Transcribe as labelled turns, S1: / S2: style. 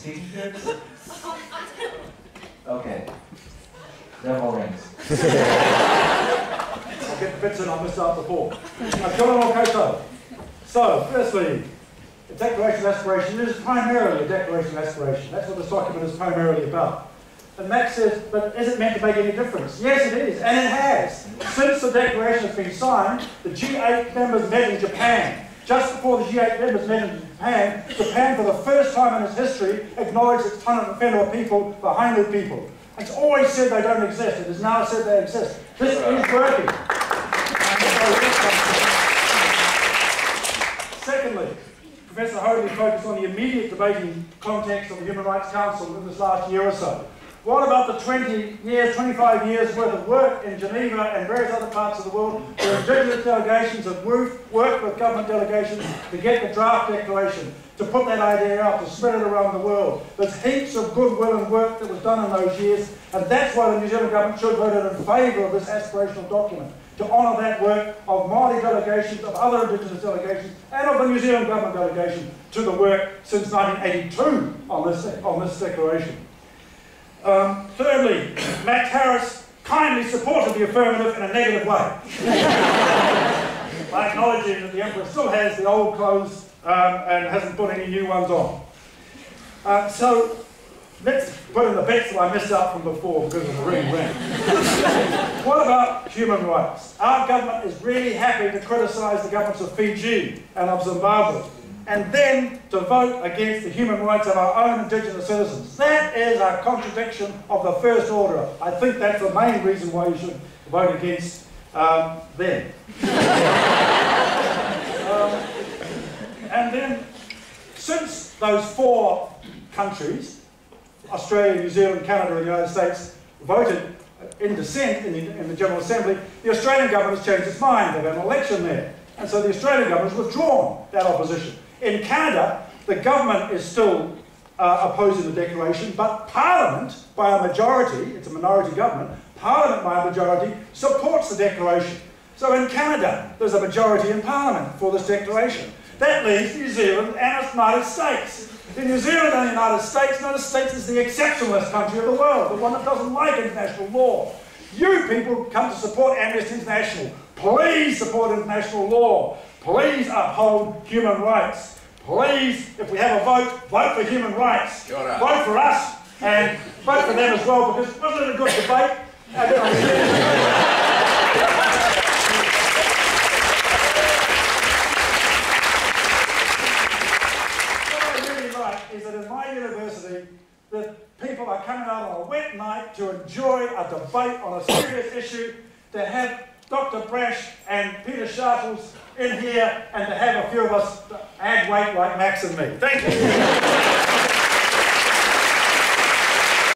S1: t-shirts? Okay. Devil rings.
S2: I'll get the bits in, I missed out before. So, firstly, the Declaration of Aspiration is primarily a Declaration of Aspiration. That's what this document is primarily about. And Max says, but is it meant to make any difference? Yes, it is, and it has. Since the Declaration has been signed, the G8 members met in Japan. Just before the G8 members met in Japan, Japan, for the first time in its history, acknowledged its Tana Whenua people, the Hainu people. It's always said they don't exist. It has now said they exist. This is working. Secondly, Professor Hoadley focused on the immediate debating context of the Human Rights Council in this last year or so. What about the 20 years, 25 years worth of work in Geneva and various other parts of the world where Indigenous delegations have worked with government delegations to get the draft declaration, to put that idea out, to spread it around the world? There's heaps of goodwill and work that was done in those years, and that's why the New Zealand government should vote in favour of this aspirational document, to honour that work of Maori delegations, of other Indigenous delegations, and of the New Zealand government delegation to the work since 1982 on this declaration. Thirdly, Matt Harris kindly supported the affirmative in a negative way, by acknowledging that the Emperor still has the old clothes and hasn't put any new ones on. So let's put in the bits that I missed out from before because of the ring. What about human rights? Our government is really happy to criticise the governments of Fiji and of Zimbabwe, and then to vote against the human rights of our own Indigenous citizens. That is a contradiction of the first order. I think that's the main reason why you should vote against them. And then, since those four countries, Australia, New Zealand, Canada and the United States, voted in dissent in the General Assembly, the Australian government has changed its mind. They've had an election there. And so the Australian government has withdrawn that opposition. In Canada, the government is still opposing the declaration, but Parliament, by a majority, it's a minority government, Parliament by a majority supports the declaration. So in Canada, there's a majority in Parliament for this declaration. That leaves New Zealand and the United States. In New Zealand and the United States is the exceptionalist country of the world, the one that doesn't like international law. You people come to support Amnesty International. Please support international law. Please uphold human rights. Please, if we have a vote, vote for human rights. Vote for us and vote for them as well, because wasn't it a good debate? What I really like is that in my university, the people are coming out on a wet night to enjoy a debate on a serious issue, to have Dr. Brash and Pita Sharples in here, and to have a few of us add weight like Max and me. Thank you.